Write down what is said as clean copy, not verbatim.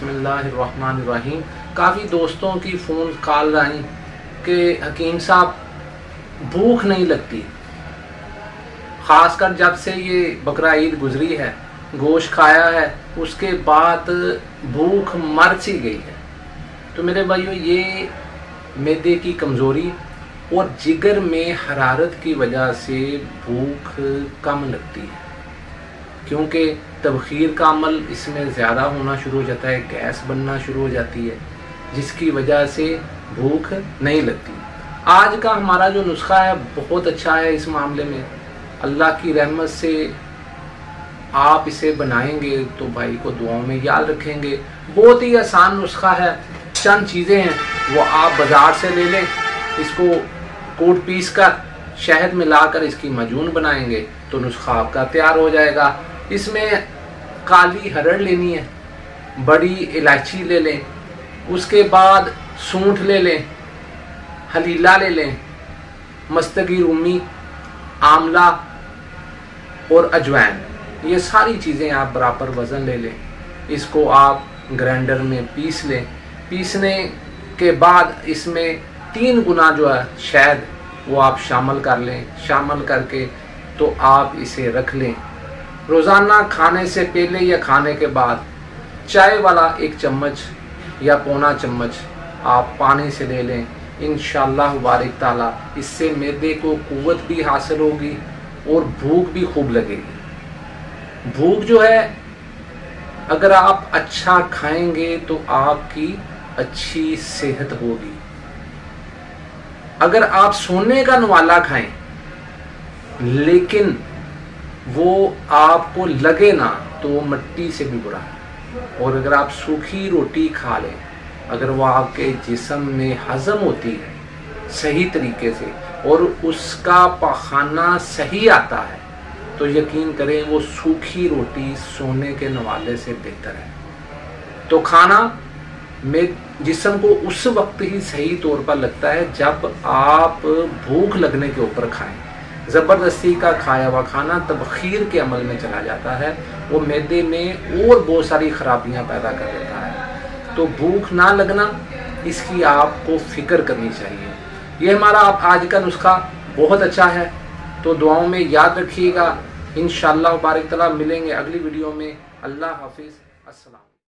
बिस्मिल्लाहिर्रहमानिर्रहीम। काफ़ी दोस्तों की फ़ोन कॉल आई कि हकीम साहब भूख नहीं लगती, ख़ासकर जब से ये बकरा ईद गुजरी है, गोश्त खाया है, उसके बाद भूख मर सी गई है। तो मेरे भाइयों, ये मैदे की कमज़ोरी और जिगर में हरारत की वजह से भूख कम लगती है, क्योंकि तबखीर का अमल इसमें ज़्यादा होना शुरू हो जाता है, गैस बनना शुरू हो जाती है, जिसकी वजह से भूख नहीं लगती। आज का हमारा जो नुस्खा है बहुत अच्छा है इस मामले में। अल्लाह की रहमत से आप इसे बनाएंगे तो भाई को दुआओं में याद रखेंगे। बहुत ही आसान नुस्खा है, चंद चीज़ें हैं वो आप बाज़ार से ले लें, इसको कूट पीस कर शहद मिलाकर इसकी मजून बनाएंगे तो नुस्खा आपका तैयार हो जाएगा। इसमें काली हरड़ लेनी है, बड़ी इलायची ले लें, उसके बाद सूंठ ले लें, हलीला ले लें, मस्तगी रूमी, आंवला और अजवाइन, ये सारी चीज़ें आप बराबर वज़न ले लें। इसको आप ग्राइंडर में पीस लें। पीसने के बाद इसमें 3 गुना जो है शहद वो आप शामिल कर लें। शामिल करके तो आप इसे रख लें। रोज़ाना खाने से पहले या खाने के बाद चाय वाला 1 चम्मच या पौना चम्मच आप पानी से ले लें। इंशाअल्लाह बारिक ताला इससे मैदे को कुव्वत भी हासिल होगी और भूख भी खूब लगेगी। भूख जो है, अगर आप अच्छा खाएंगे तो आपकी अच्छी सेहत होगी। अगर आप सोने का नवाला खाएं लेकिन वो आपको लगे ना तो वो मिट्टी से भी बुरा है। और अगर आप सूखी रोटी खा लें, अगर वो आपके जिस्म में हजम होती है सही तरीके से और उसका पाखाना सही आता है, तो यकीन करें वो सूखी रोटी सोने के नवाले से बेहतर है। तो खाना में जिस्म को उस वक्त ही सही तौर पर लगता है जब आप भूख लगने के ऊपर खाएं। ज़बरदस्ती का खाया हुआ खाना तबखीर के अमल में चला जाता है, वो मैदे में और बहुत सारी खराबियां पैदा कर देता है। तो भूख ना लगना, इसकी आपको फिक्र करनी चाहिए। ये हमारा आज का नुस्खा बहुत अच्छा है, तो दुआओं में याद रखिएगा। इंशाअल्लाह बारिक तआला मिलेंगे अगली वीडियो में। अल्लाह हाफिज़, अस्सलाम।